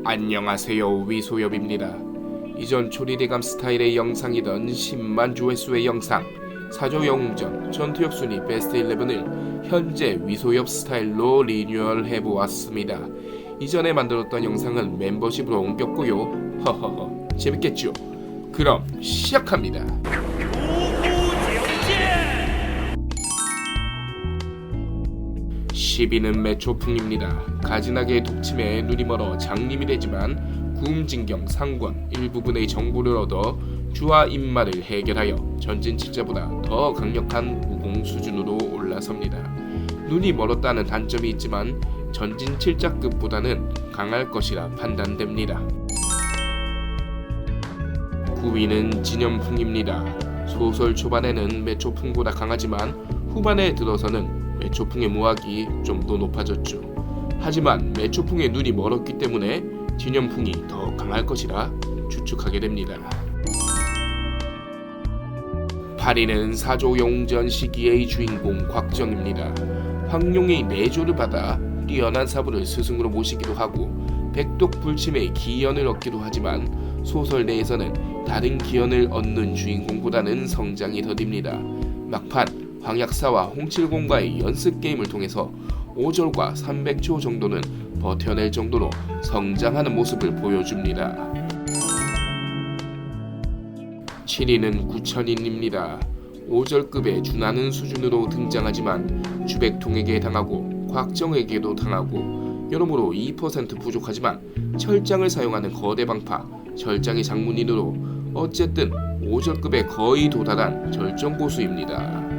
안녕하세요, 위소엽입니다. 이전 초리대감 스타일의 영상이던 10만 조회수의 영상 사조 영웅전 전투력 순위 베스트 11을 현재 위소엽 스타일로 리뉴얼 해보았습니다. 이전에 만들었던 영상은 멤버십으로 옮겼고요. 허허허, 재밌겠죠? 그럼 시작합니다. 12는 매초풍입니다. 가진하게 독침에 눈이 멀어 장님이 되지만 구음진경 상권 일부분의 정보를 얻어 주와 인마를 해결하여 전진 칠자보다 더 강력한 무공 수준으로 올라섭니다. 눈이 멀었다는 단점이 있지만 전진 칠자급보다는 강할 것이라 판단됩니다. 9위는 진염풍입니다. 소설 초반에는 매초풍보다 강하지만 후반에 들어서는 매초풍의 무학이 좀 더 높아졌죠. 하지만 매초풍의 눈이 멀었기 때문에 진염풍이 더 강할 것이라 추측하게 됩니다. 8위는 사조 영웅전 시기의 주인공 곽정입니다. 황룡의 내조를 받아 뛰어난 사부를 스승으로 모시기도 하고 백독 불침의 기연을 얻기도 하지만 소설 내에서는 다른 기연을 얻는 주인공보다는 성장이 더딥니다. 막판 황약사와 홍칠공과의 연습 게임을 통해서 5절과 300초 정도는 버텨낼 정도로 성장하는 모습을 보여줍니다. 7위는 구천인입니다. 5절급에 준하는 수준으로 등장하지만 주백통에게 당하고 곽정에게도 당하고 여러모로 2% 부족하지만 철장을 사용하는 거대 방파 철장의 장문인으로 어쨌든 5절급에 거의 도달한 절정 고수입니다.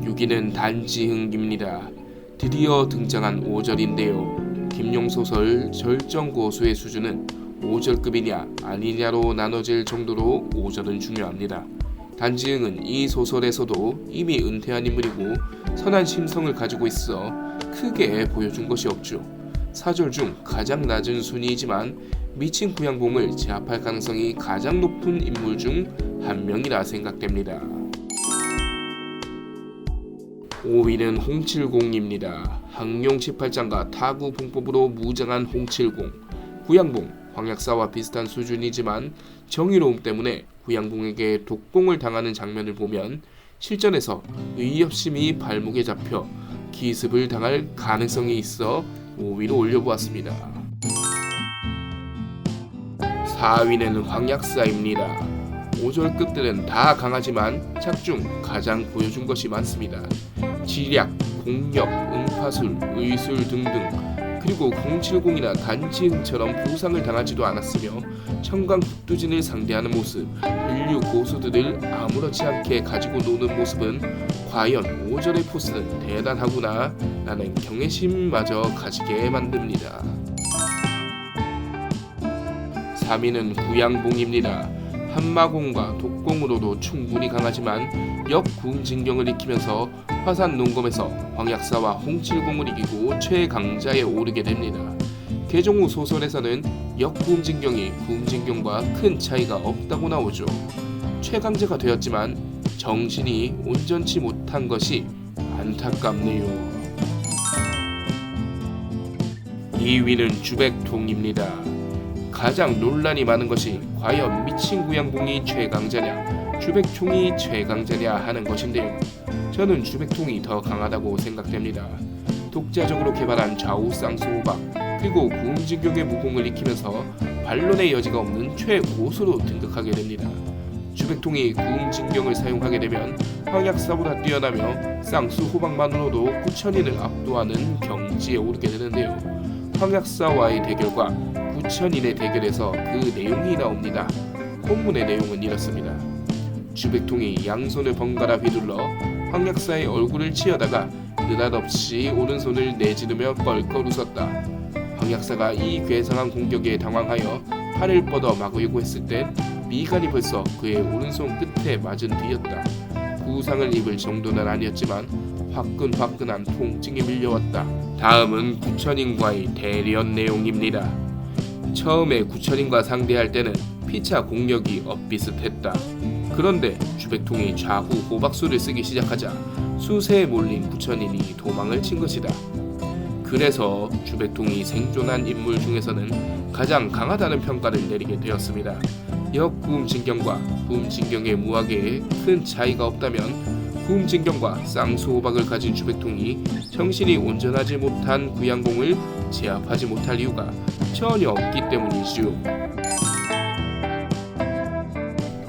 6위는 단지흥입니다. 드디어 등장한 5절인데요. 김용소설 절정고수의 수준은 5절급이냐 아니냐로 나눠질 정도로 5절은 중요합니다. 단지흥은 이 소설에서도 이미 은퇴한 인물이고 선한 심성을 가지고 있어 크게 보여준 것이 없죠. 4절 중 가장 낮은 순위이지만 미친 구양봉을 제압할 가능성이 가장 높은 인물 중 한 명이라 생각됩니다. 5위는 홍칠공입니다. 항룡 18장과 타구 봉법으로 무장한 홍칠공. 구양봉, 황약사와 비슷한 수준이지만 정의로움 때문에 구양봉에게 독공을 당하는 장면을 보면 실전에서 의협심이 발목에 잡혀 기습을 당할 가능성이 있어 5위로 올려보았습니다. 4위는 황약사입니다. 5절급들은 다 강하지만 작중 가장 보여준 것이 많습니다. 지략, 공력, 응파술, 의술 등등 그리고 070이나 단지흥처럼 부상을 당하지도 않았으며 청강 북두진을 상대하는 모습 인류 고수들을 아무렇지 않게 가지고 노는 모습은 과연 5절의 포스는 대단하구나 라는 경외심마저 가지게 만듭니다. 3위는 구양봉입니다. 한마공과 독공으로도 충분히 강하지만 역구음진경을 익히면서 화산 농검에서 황약사와 홍칠공을 이기고 최강자에 오르게 됩니다. 개종 후 소설에서는 역구음진경이 구음진경과 큰 차이가 없다고 나오죠. 최강자가 되었지만 정신이 온전치 못한 것이 안타깝네요. 2위는 주백통입니다. 가장 논란이 많은 것이 과연 미친 구양봉이 최강자냐 주백통이 최강자냐 하는 것인데요. 저는 주백통이 더 강하다고 생각됩니다. 독자적으로 개발한 좌우 쌍수호박 그리고 구음진경의 무공을 익히면서 반론의 여지가 없는 최고수로 등극하게 됩니다. 주백통이 구음진경을 사용하게 되면 황약사보다 뛰어나며 쌍수호박만으로도 구천인을 압도하는 경지에 오르게 되는데요. 황약사와의 대결과 구천인의 대결에서 그 내용이 나옵니다. 본문의 내용은 이렇습니다. 주백통이 양손을 번갈아 휘둘러 황약사의 얼굴을 치어다가 느닷없이 오른손을 내지르며 껄껄 웃었다. 황약사가 이 괴상한 공격에 당황하여 팔을 뻗어 막으려고 했을 땐 미간이 벌써 그의 오른손 끝에 맞은 뒤였다. 부상을 입을 정도는 아니었지만 화끈화끈한 통증이 밀려왔다. 다음은 구천인과의 대련 내용입니다. 처음에 구천인과 상대할 때는 피차 공력이 엇비슷했다. 그런데 주백통이 좌후 호박수를 쓰기 시작하자 수세에 몰린 구천인이 도망을 친 것이다. 그래서 주백통이 생존한 인물 중에서는 가장 강하다는 평가를 내리게 되었습니다. 역구음진경과 구음진경의 무학에 큰 차이가 없다면 구음진경과 쌍수호박을 가진 주백통이 정신이 온전하지 못한 구양공을 제압하지 못할 이유가 전혀 없기 때문이지요.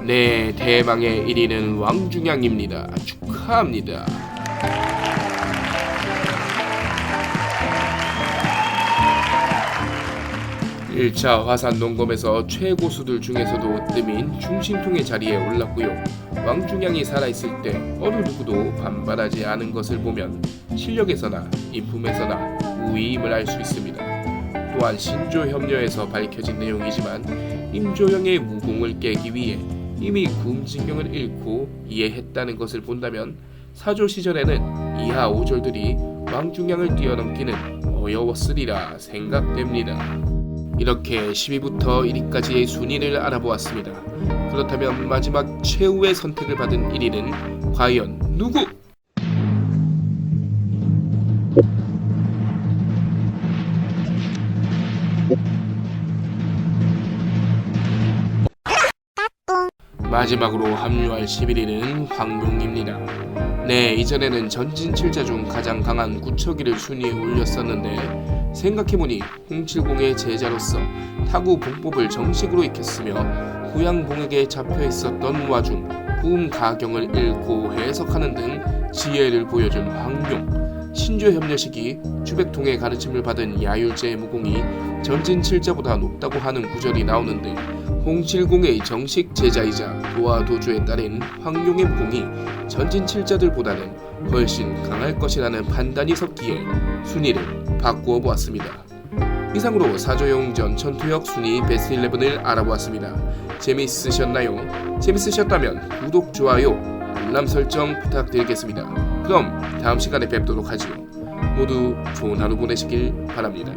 네, 대망의 1위는 왕중양입니다. 축하합니다. 1차 화산 농검에서 최고수들 중에서도 뜸인 중심통의 자리에 올랐고요. 왕중양이 살아있을 때 어느 누구도 반발하지 않은 것을 보면 실력에서나 인품에서나 우위임을 알 수 있습니다. 또한 신조협려에서 밝혀진 내용이지만 임조영의 무공을 깨기 위해 이미 구음진경을 잃고 이해했다는 것을 본다면 사조 시절에는 이하 5절들이 왕중양을 뛰어넘기는 어려웠으리라 생각됩니다. 이렇게 10위부터 1위까지의 순위를 알아보았습니다. 그렇다면 마지막 최후의 선택을 받은 1위는 과연 누구? 마지막으로 합류할 11위는 황룡입니다. 네, 이전에는 전진칠자 중 가장 강한 구척이를 순위에 올렸었는데 생각해보니 홍칠공의 제자로서 타구 봉법을 정식으로 익혔으며 구양봉에게 잡혀있었던 와중 구음가경을 읽고 해석하는 등 지혜를 보여준 황룡. 신조협려 시기 주백통의 가르침을 받은 야율제의 무공이 전진칠자보다 높다고 하는 구절이 나오는데 홍칠공의 정식 제자이자 도화도주의 딸인 황룡의 무공이 전진칠자들보다는 훨씬 강할 것이라는 판단이 섰기에 순위를 바꾸어 보았습니다. 이상으로 사조영웅전 전투력 순위 베스트 11을 알아보았습니다. 재미있으셨나요? 재밌으셨다면 구독, 좋아요, 알람 설정 부탁드리겠습니다. 그럼 다음 시간에 뵙도록 하지요. 모두 좋은 하루 보내시길 바랍니다.